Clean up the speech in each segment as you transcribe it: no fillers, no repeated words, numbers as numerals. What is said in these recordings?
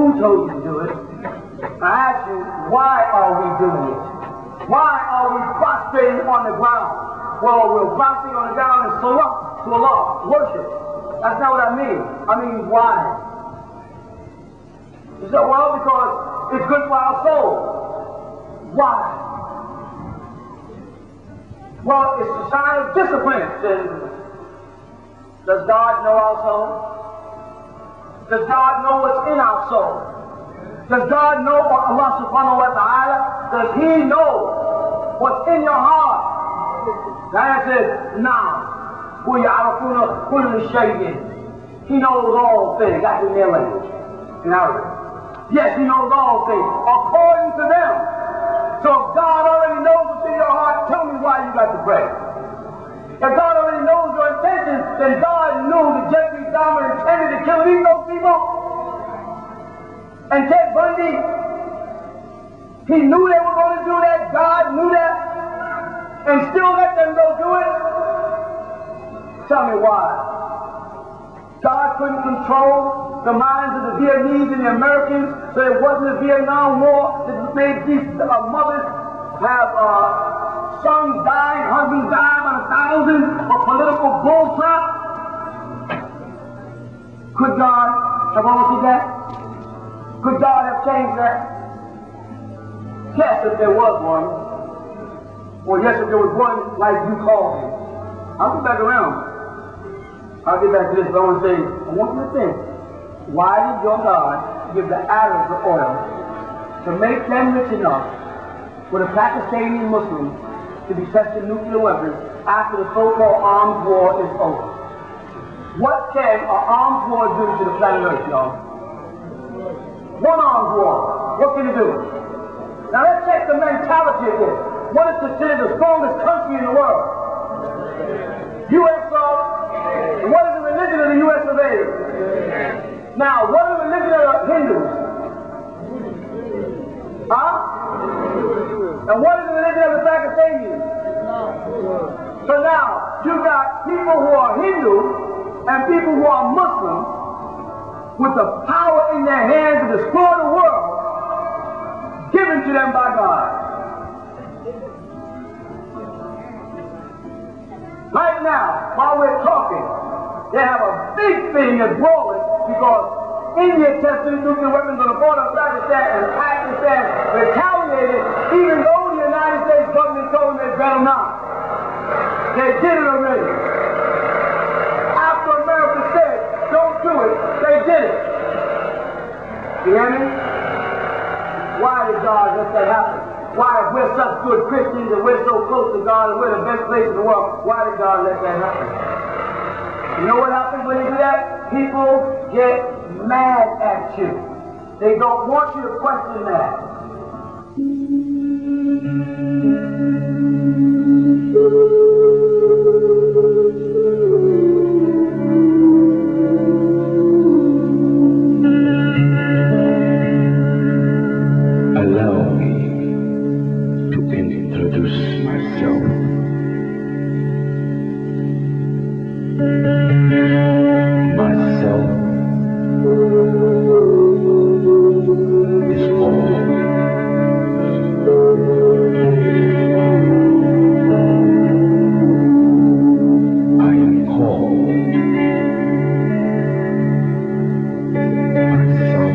who told you to do it? I ask you, why are we doing it? Why are we prostrating on the ground? Well, we're prostrating on the ground and salat to Allah, worship. That's not what I mean. I mean, why? You say, well, because it's good for our soul. Why? Well, it's a sign of discipline. Does God know our soul? Does God know what's in our soul? Does God know Allah subhanahu wa ta'ala? Does He know what's in your heart? The answer is, nah. He knows all things. That's in their language, in Arabic. Yes, He knows all things, according to them. So if God already knows what's in your heart, tell me why you got to pray. If God already knows your intentions, then God knew that Jeffrey Dahmer intended to kill those people. And Ted Bundy, he knew they were going to do that. God knew that. And still let them go do it. Tell me why. God couldn't control the minds of the Vietnamese and the Americans, so it wasn't the Vietnam War that made these mothers have sons dying, husbands dying by the thousands for political bullcrap. Could God have altered that? Could God have changed that? Yes, if there was one. Or yes, if there was one like you called me. I'll get back around. I'll get back to this, but I want to say, I want you to think, why did your God give the Arabs the oil to make them rich enough for the Pakistani Muslims to be testing nuclear weapons after the so-called armed war is over? What can an armed war do to the planet Earth, y'all? One armed war. What can it do? Now let's check the mentality of this. What is considered the strongest country in the world? U.S. And what is the religion of the U.S. of A? Now, what is the religion of the Hindus? Huh? And what is the religion of the Pakistanis? So now, you got people who are Hindu and people who are Muslim with the power in their hands to destroy the world given to them by God. Right now, while we're talking, they have a big thing that's rolling because India tested nuclear weapons on the border of Pakistan and Pakistan retaliated even though the United States government told them they better not. They did it already. After America said, don't do it, they did it. You hear me? Why did God let that happen? Why, if we're such good Christians and we're so close to God and we're the best place in the world, why did God let that happen? You know what happens when you do that? People get mad at you. They don't want you to question that. Allow me to introduce myself. Myself is all. I am called. Myself.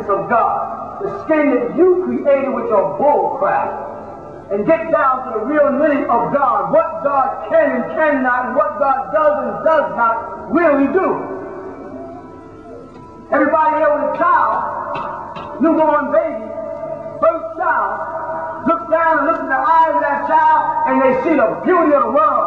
Of God, the skin that you created with your bullcrap, and get down to the real meaning of God, what God can and cannot, and what God does and does not really do. Everybody here with a child, newborn baby, first child, looks down and looks in the eyes of that child, and they see the beauty of the world.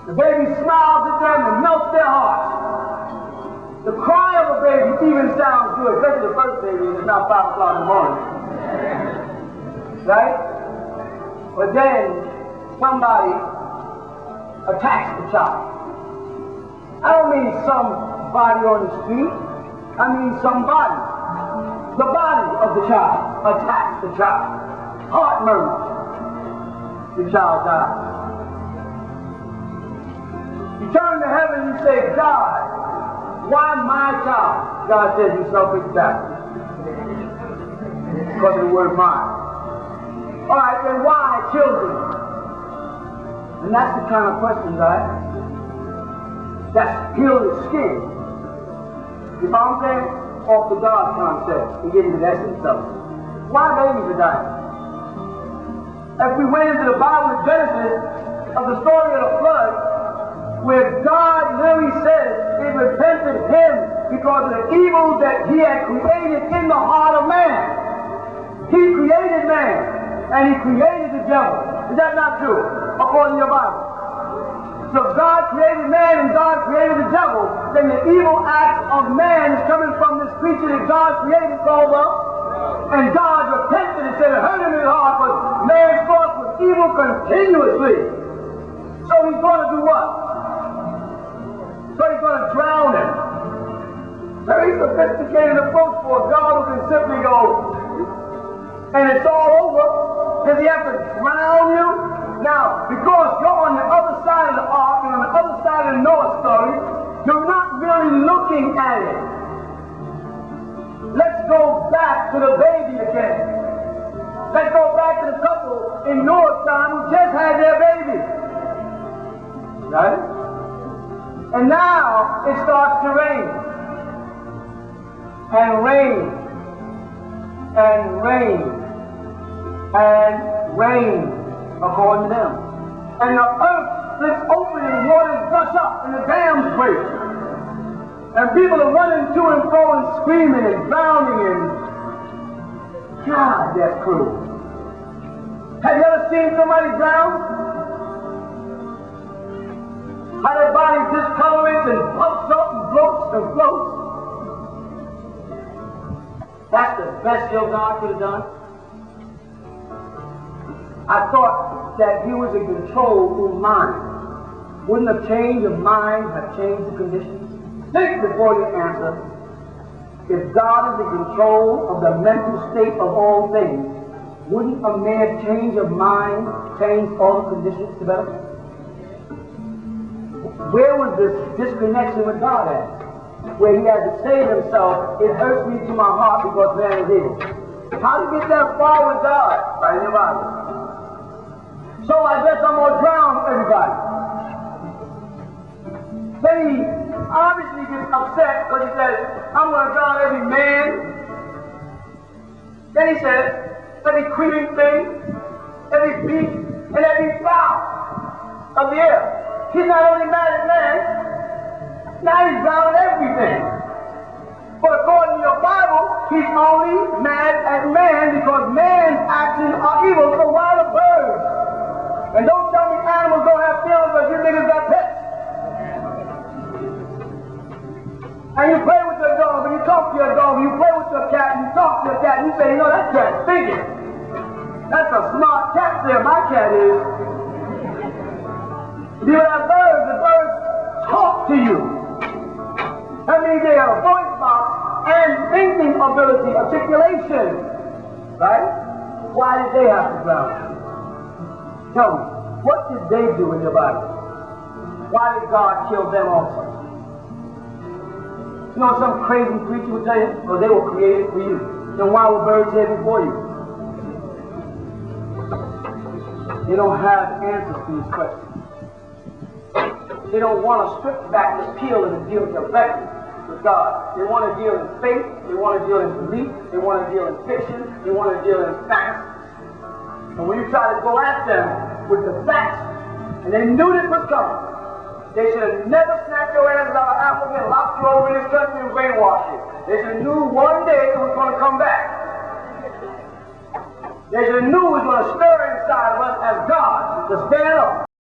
The baby smiles at them and melts their hearts. The cry of a baby even sounds good, especially the first baby, and it's not 5 o'clock in the morning. Right? But then somebody attacks the child. I don't mean somebody on the street. I mean somebody. The body of the child attacks the child. Heart murmur. The child dies. You turn to heaven and you say, God, why my child? God says, you selfish bastard. Because of the word mine. All right, then why children? And that's the kind of questions I ask. That's peel the skin. You know what I'm saying? Off the God concept and get into the essence of it. Why babies are dying? If we went into the Bible of Genesis of the story of the flood, where God literally says it repented him because of the evil that he had created in the heart of man. He created man, and he created the devil. Is that not true, according to your Bible? So God created man and God created the devil. Then the evil act of man is coming from this creature that God created called love. And God repented and said it hurt him in his heart, but man's thoughts was evil continuously. So he's going to do what? So he's going to drown him. Very sophisticated approach for a God who can simply go, and it's all over. Does he have to drown you? Now, because you're on the other side of the ark and on the other side of the Noah story, you're not really looking at it. Let's go back to the baby again. Let's go back to the couple in Noah's time who just had their baby. Right? And now it starts to rain. And rain. And rain. And rain. According to them. And the earth splits open and waters gush up and the dams break. And people are running to and fro and screaming and drowning and God, that's cruel. Have you ever seen somebody drown? How their body discolorates and puffs up and floats and floats. That's the best your God could have done. I thought that he was in control through mind. Wouldn't a change of mind have changed the conditions? Think before you answer. If God is in control of the mental state of all things, wouldn't a mere change of mind change all the conditions to better? Where was this disconnection with God at? Where he had to say to himself, it hurts me to my heart because man is evil. How do you get that far with God? Right in your Bible. So I guess I'm going to drown everybody. Then he obviously gets upset because he says, I'm going to drown every man. Then he says, every creeping thing, every beast, and every fowl of the air. He's not only mad at man, now he's drowning everything. But according to your Bible, he's only mad at man because man's actions are evil. So why the birds? And don't tell me animals don't have feelings because you niggas got pets. And you play with your dog, and you talk to your dog, and you play with your cat, and you talk to your cat, and you say, you know, that cat's thinking. That's a smart cat there, my cat is. You have birds, the birds talk to you. That means they have a voice box and thinking ability, articulation. Right? Why did they have to drown? Tell me, what did they do in your Bible? Why did God kill them also? You know some crazy creature would tell you? Well, they were created for you. Then why were birds here before you? They don't have answers to these questions. They don't want to strip back the peel and deal directly with God. They want to deal in faith. They want to deal in belief. They want to deal in fiction. They want to deal in facts. And when you try to go at them with the facts, and they knew this was coming, they should have never snatched your ass out of Africa and locked you over in this country and brainwashed you. They should have knew one day it was going to come back. They should have knew it was going to stir inside of us as God to stand up